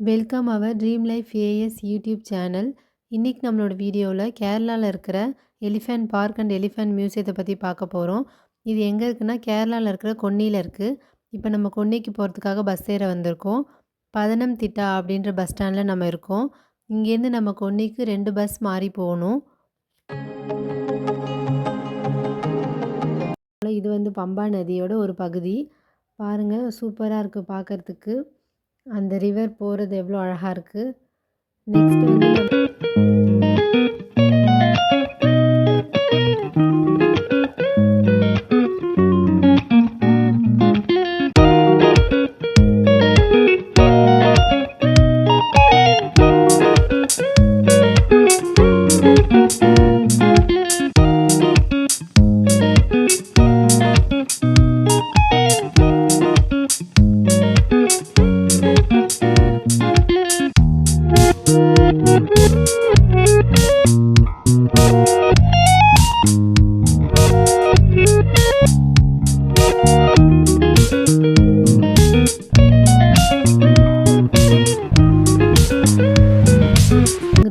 Welcome our dream life AS YouTube channel. இன்றைக்கி நம்மளோட வீடியோவில் கேரளாவில் இருக்கிற எலிஃபென்ட் பார்க் அண்ட் எலிஃபென்ட் மியூசியத்தை பற்றி பார்க்க போகிறோம். இது எங்கே இருக்குன்னா கேரளாவில் இருக்கிற கொன்னியில் இருக்குது. இப்போ நம்ம கொன்னிக்கு போகிறதுக்காக பஸ் ஏற வந்திருக்கோம். பதனம்திட்டா அப்படின்ற பஸ் ஸ்டாண்டில் நம்ம இருக்கோம். இங்கேருந்து நம்ம கொன்னிக்கு 2 பஸ் மாறி போகணும். இது வந்து பம்பா நதியோட ஒரு பகுதி. பாருங்கள், சூப்பராக இருக்குது பார்க்குறதுக்கு. அந்த ரிவர் போகிறது எவ்வளோ அழகாக இருக்குது. நெக்ஸ்ட் வந்து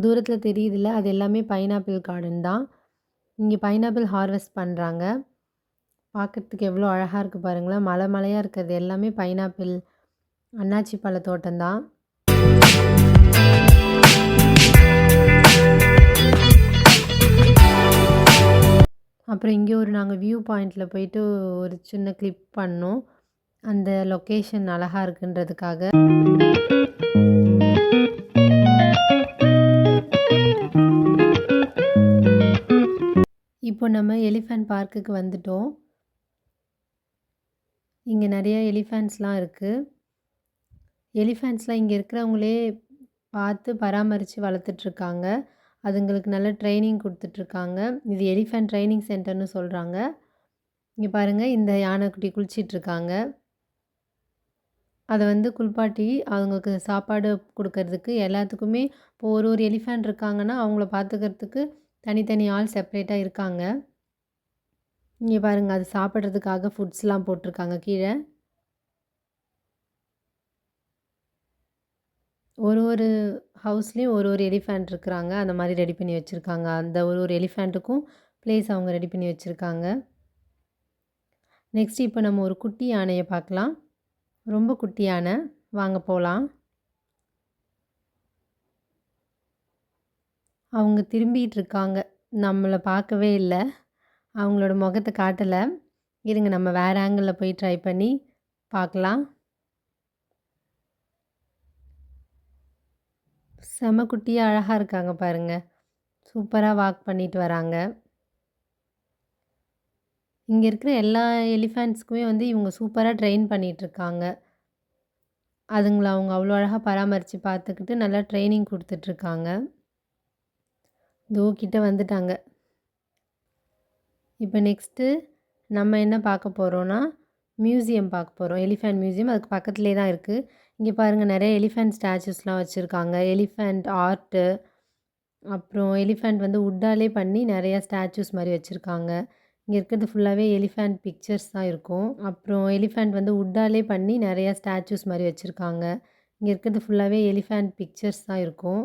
தூரத்தில் தெரியுதுல்ல, அது எல்லாமே பைனாப்பிள் கார்டன் தான். இங்கே பைனாப்பிள் ஹார்வெஸ்ட் பண்ணுறாங்க. பார்க்குறதுக்கு எவ்வளோ அழகாக இருக்குது பாருங்களேன். மலையாக இருக்கிறது எல்லாமே பைனாப்பிள் அன்னாச்சி பழ தோட்டம்தான். அப்புறம் இங்கே நாங்கள் வியூ பாயிண்டில் போயிட்டு ஒரு சின்ன கிளிப் பண்ணோம். அந்த லொக்கேஷன் அழகாக இருக்குன்றதுக்காக. இப்போ நம்ம எலிஃபென்ட் பார்க்குக்கு வந்துட்டோம். இங்கே நிறைய எலிஃபென்ட்ஸ்லாம் இருக்குது. எலிஃபென்ட்ஸ்லாம் இங்கே இருக்கிறவங்களே பார்த்து பராமரித்து வளர்த்துட்ருக்காங்க. அதுங்களுக்கு நல்ல ட்ரைனிங் கொடுத்துட்ருக்காங்க. இது எலிஃபென்ட் ட்ரைனிங் சென்டர்னு சொல்கிறாங்க. இங்கே பாருங்கள், இந்த யானைக்குட்டி குளிச்சிட்ருக்காங்க. அதை வந்து குளிப்பாட்டி அவங்களுக்கு சாப்பாடு கொடுக்கறதுக்கு எல்லாத்துக்குமே இப்போ ஒரு எலிஃபென்ட் இருக்காங்கன்னா அவங்கள பார்த்துக்கிறதுக்கு தனித்தனி ஆள் செப்பரேட்டாக இருக்காங்க. இங்கே பாருங்கள், அது சாப்பிட்றதுக்காக ஃபுட்ஸ்லாம் போட்டிருக்காங்க கீழே. ஒரு ஹவுஸ்லேயும் ஒரு எலிஃபென்ட் இருக்கிறாங்க. அந்த மாதிரி ரெடி பண்ணி வச்சுருக்காங்க. அந்த ஒரு எலிஃபென்ட்டுக்கும் ப்ளேஸ் அவங்க ரெடி பண்ணி வச்சுருக்காங்க. நெக்ஸ்ட் இப்போ நம்ம ஒரு குட்டி யானையை பார்க்கலாம். ரொம்ப குட்டி யானை. வாங்க போகலாம். அவங்க திரும்பிகிட்டு இருக்காங்க. நம்மளை பார்க்கவே இல்லை. அவங்களோட முகத்தை காட்டலை. இருங்க, நம்ம வேறு ஆங்கிளில் போய் ட்ரை பண்ணி பார்க்கலாம். செம குட்டியாக அழகாக இருக்காங்க பாருங்கள். சூப்பராக வாக் பண்ணிட்டு வராங்க. இங்கே இருக்கிற எல்லா எலிஃபென்ட்ஸ்க்குமே வந்து இவங்க சூப்பராக ட்ரெயின் பண்ணிகிட்ருக்காங்க. அதுங்களை அவங்க அவ்வளோ அழகாக பராமரித்து பார்த்துக்கிட்டு நல்லா ட்ரைனிங் கொடுத்துட்ருக்காங்க. இதோ கிட்ட வந்துட்டாங்க. இப்போ நெக்ஸ்ட்டு நம்ம என்ன பார்க்க போகிறோன்னா மியூசியம் பார்க்க போகிறோம். எலிஃபென்ட் மியூசியம் அதுக்கு பக்கத்துலேயே தான் இருக்குது. இங்கே பாருங்கள், நிறைய எலிஃபென்ட் ஸ்டாச்சுஸ்லாம் வச்சுருக்காங்க. எலிஃபென்ட் ஆர்ட்டு, அப்புறம் எலிஃபென்ட் வந்து வுட்டாலே பண்ணி நிறையா ஸ்டாச்சுஸ் மாதிரி வச்சுருக்காங்க. இங்கே இருக்கிறது ஃபுல்லாகவே எலிஃபென்ட் பிக்சர்ஸ் தான் இருக்கும். அப்புறம் எலிஃபென்ட் வந்து வுட்டாலே பண்ணி நிறையா ஸ்டாச்சுஸ் மாதிரி வச்சுருக்காங்க. இங்கே இருக்கிறது ஃபுல்லாகவே எலிஃபென்ட் பிக்சர்ஸ் தான் இருக்கும்.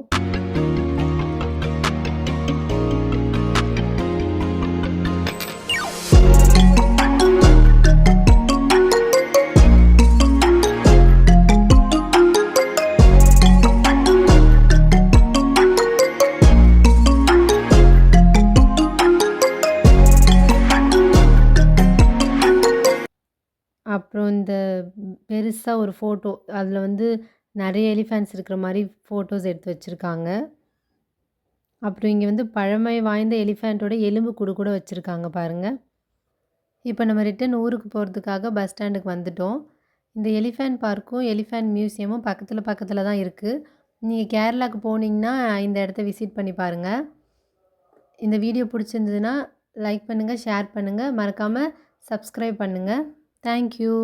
அப்புறம் இந்த பெருசாக ஒரு ஃபோட்டோ, அதில் வந்து நிறைய எலிஃபென்ட்ஸ் இருக்கிற மாதிரி ஃபோட்டோஸ் எடுத்து வச்சுருக்காங்க. அப்புறம் இங்கே வந்து பழமை வாய்ந்த எலிஃபென்ட்டோட எலும்பு கூடு கூட வச்சுருக்காங்க பாருங்கள். இப்போ நம்ம ரிட்டன் ஊருக்கு போகிறதுக்காக பஸ் ஸ்டாண்டுக்கு வந்துட்டோம். இந்த எலிஃபென்ட் பார்க்கும் எலிஃபென்ட் மியூசியமும் பக்கத்தில் தான் இருக்குது. நீங்கள் கேரளாவுக்கு போனீங்கன்னா இந்த இடத்த விசிட் பண்ணி பாருங்கள். இந்த வீடியோ பிடிச்சிருந்ததுன்னா லைக் பண்ணுங்கள், ஷேர் பண்ணுங்கள், மறக்காமல் சப்ஸ்கிரைப் பண்ணுங்கள். தேங்க்யூ.